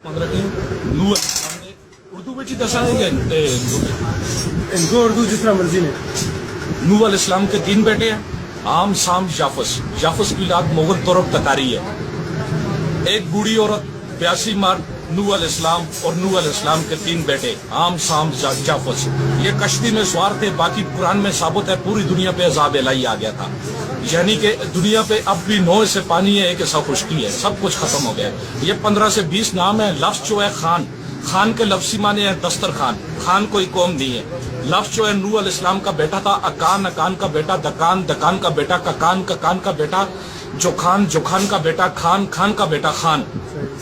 اردو میں دسا ہے ان کو اردو جس طرح مرضی نے. نوح علیہ السلام کے 3 بیٹے ہیں، عام، سام، جافس. جافس کی اولاد مغل ترک تتاری ہے. ایک بوڑھی عورت، 82 مرد، نوح علیہ السلام اور نوح علیہ السلام کے 3 بیٹے، عام، سام، جافس. یہ کشتی میں سوار تھے. باقی قرآن میں ثابت ہے پوری دنیا پہ عذاب الہی آ گیا تھا، یعنی کہ دنیا پہ اب بھی 9 سے پانی ہے، 1 ایسا خشکی ہے، سب کچھ ختم ہو گیا. یہ 15 سے 20 نام ہے. لفظ جو ہے خان، خان کے لفظی معنی ہے دسترخوان. خان کوئی قوم نہیں ہے. لفظ جو ہے نوح علیہ السلام کا بیٹا تھا اکان، اکان کا بیٹا دکان، دکان کا بیٹا ککان، ککان کا بیٹا جوخان، جوخان کا بیٹا خان، خان کا بیٹا خان.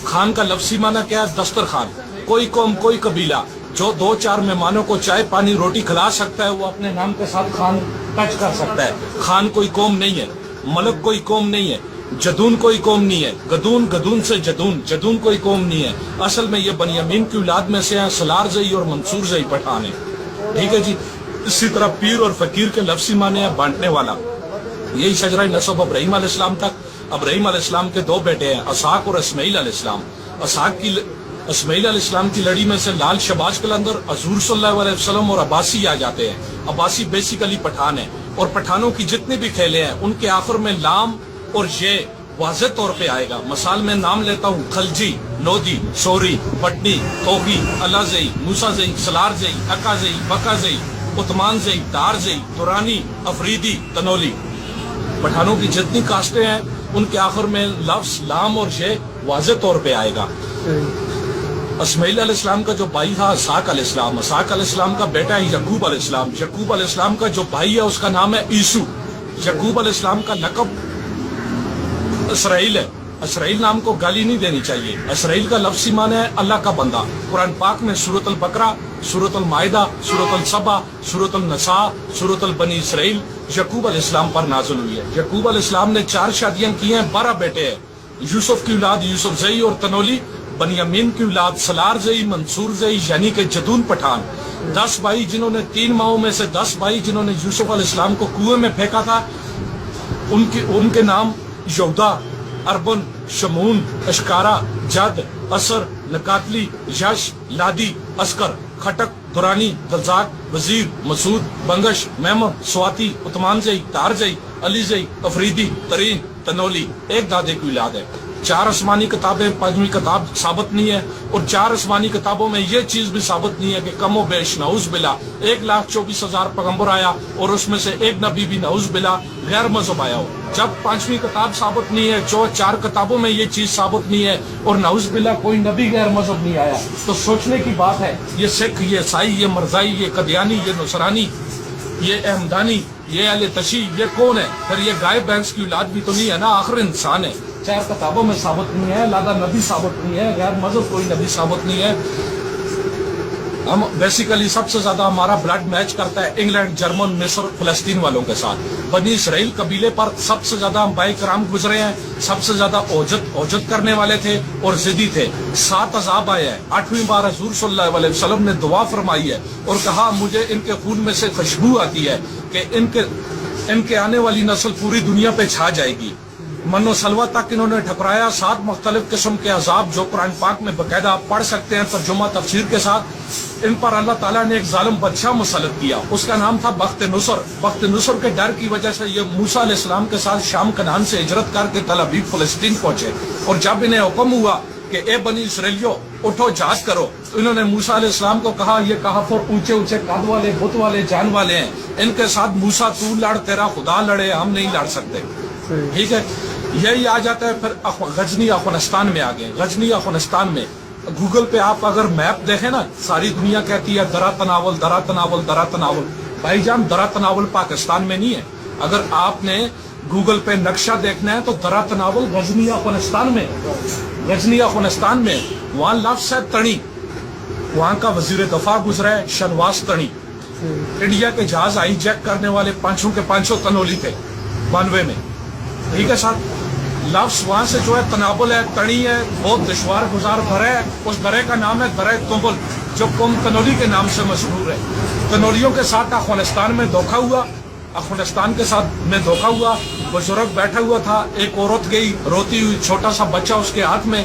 خان کا لفظی معنی کیا ہے؟ دسترخوان. کوئی قوم، کوئی قبیلہ جو 2-4 مہمانوں کو چائے پانی روٹی کھلا سکتا ہے وہ اپنے نام کے ساتھ خان ٹچ کر سکتا ہے. خان کوئی قوم نہیں ہے. ملک کوئی قوم نہیں ہے. جدون کوئی قوم نہیں ہے. گدون، گدون سے جدون، جدون کوئی قوم نہیں ہے. اصل میں یہ بنیامین کی اولاد میں سے ہیں. سلار زئی اور منصور زئی پٹھان ہیں. ٹھیک ہے جی. اسی طرح پیر اور فقیر کے لفظی معنی ہے بانٹنے والا. یہی شجرہ نسب ابراہیم علیہ السلام تک. ابراہیم علیہ السلام کے 2 بیٹے ہیں، اسحاق اور اسماعیل علیہ السلام. اسماعیل علیہ السلام کی لڑی میں سے لال شباز قلندر، حضور صلی اللہ علیہ وسلم اور عباسی آ جاتے ہیں. عباسی بیسیکلی پٹھان ہیں، اور پٹھانوں کی جتنے بھی کھیلے ہیں ان کے آخر میں لام اور یہ واضح طور پہ آئے گا. مثال میں نام لیتا ہوں: خلجی، لودھی، سوری، پٹنی، توکی، اللہ زئی، موسیٰ زئی، سلار زئی، اکا زئی، بکا زئی، عثمان زئی، دار زئی، دورانی، افریدی، تنولی. پٹھانوں کی جتنی کاسٹیں ہیں ان کے آخر میں لفظ لام اور یہ واضح طور پہ آئے گا. اسماعیل علیہ السلام کا جو بھائی تھا اسحاق علیہ السلام. اسحاق علیہ السلام کا بیٹا ہے یعقوب علیہ السلام. یعقوب علیہ السلام کا جو بھائی ہے اس کا نام ہے عیسو. یعقوب علیہ السلام کا لقب اسرائیل ہے. اسرائیل نام کو گالی نہیں دینی چاہیے. اسرائیل کا لفظی معنی ہے اللہ کا بندہ. قرآن پاک میں سورۃ البقرہ، سورۃ المائدہ، سورۃ السبا، سورۃ النساء، سورۃ البنی اسرائیل یعقوب علیہ السلام پر نازل ہوئی ہے. یعقوب علیہ السلام نے 4 شادیاں کی ہیں، 12 بیٹے ہیں. یوسف کی اولاد یوسف زئی اور تنولی. بنیامین کی اولاد سلار زئی، منصور زئی یعنی کہ جدون پٹھان. 10 بھائی جنہوں نے 3 ماہوں میں سے 10 بھائی جنہوں نے یوسف علیہ السلام کو کنویں میں پھینکا تھا، ان کے نام یہودا، اربن، شمون، اشکارا، جد، اثر، نکاتلی، یش، لادی، اسکر، کھٹک، دورانی، دلزاق، وزیر، مسعود، بنگش، محمد، سواتی، عثمان زئی، تار زئی، علی زئی، افریدی، ترین، تنولی. ایک دادے کی اولاد ہے. 4 آسمانی کتابیں، 5ویں کتاب ثابت نہیں ہے، اور 4 آسمانی کتابوں میں یہ چیز بھی ثابت نہیں ہے کہ کم و بیش نعوذ باللہ 1,24,000 پیغمبر آیا اور اس میں سے ایک نبی بھی نعوذ باللہ غیر مذہب آیا ہو. جب 5ویں کتاب ثابت نہیں ہے، جو 4 کتابوں میں یہ چیز ثابت نہیں ہے، اور نعوذ باللہ کوئی نبی غیر مذہب نہیں آیا، تو سوچنے کی بات ہے یہ سکھ، یہ عیسائی، یہ مرزائی، یہ قدیانی، یہ نصرانی، یہ احمدانی، یہ اہل تشیع، یہ کون ہے؟ پھر یہ گائے بینس کی اولاد بھی تو نہیں ہے نا، آخر انسان ہے. 4 کتابوں میں ثابت نہیں ہے، لادہ نبی ثابت نہیں ہے، غیر مذہب کوئی نبی ثابت نہیں ہے. ہم بیسیکلی سب سے زیادہ ہمارا بلڈ میچ کرتا ہے انگلینڈ، جرمن، مصر، فلسطین والوں کے ساتھ. بنی اسرائیل قبیلے پر سب سے زیادہ انبیاء کرام گزرے ہیں. سب سے زیادہ اوجت کرنے والے تھے اور ضدی تھے. 7 عذاب آئے ہیں. 8ویں بار حضور صلی اللہ علیہ وسلم نے دعا فرمائی ہے اور کہا مجھے ان کے خون میں سے خوشبو آتی ہے کہ ان کے آنے والی نسل پوری دنیا پہ چھا جائے گی. من و سلوہ تک انہوں نے ٹھکرایا. 7 مختلف قسم کے عذاب جو قرآن پاک میں باقاعدہ آپ پڑھ سکتے ہیں ترجمہ تفسیر کے ساتھ. ان پر اللہ تعالیٰ نے ایک ظالم بادشاہ مسلط کیا. اس کا نام تھا بخت نصر. بخت نصر کے ڈر کی وجہ سے یہ موسیٰ علیہ السلام کے ساتھ شام کنعان سے ہجرت کر کے تل ابیب فلسطین پہنچے. اور جب انہیں حکم ہوا کہ اے بنی اسرائیلیو اٹھو جہاد کرو، تو انہوں نے موسیٰ علیہ السلام کو کہا یہ کہفر اونچے اونچے قد والے، بت والے، جان والے ہیں، ان کے ساتھ موسیٰ تو لڑ، تیرا خدا لڑے، ہم نہیں لڑ سکتے. ٹھیک ہے. یہی آ جاتا ہے. پھر غزنی افغانستان میں آ گئے. غزنی افغانستان میں گوگل پہ آپ اگر میپ دیکھیں نا، ساری دنیا کہتی ہے درا تناول، درا تناول، درا تناول. بھائی جان درا تناول پاکستان میں نہیں ہے. اگر آپ نے گوگل پہ نقشہ دیکھنا ہے تو درا تناول غزنی افغانستان میں. غزنی افغانستان میں وہاں لفظ ہے تنی. وہاں کا وزیر دفاع گزرا ہے شنواس تنی. انڈیا کے جہاز آئی جیک کرنے والے 500 کے 500 تنولی تھے 92 میں. ٹھیک ہے صاحب. لفظ وہاں سے جو ہے تنابل ہے، تنی ہے، بہت دشوار گزار درہ ہے. اس درہ کا نام ہے درہ تنبل جو قوم تنولی کے نام سے مشہور ہے. تنولیوں کے ساتھ افغانستان میں دھوکہ ہوا. افغانستان کے ساتھ میں دھوکہ ہوا. بزرگ بیٹھا ہوا تھا، ایک عورت گئی روتی ہوئی، چھوٹا سا بچہ اس کے ہاتھ میں.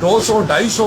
200-250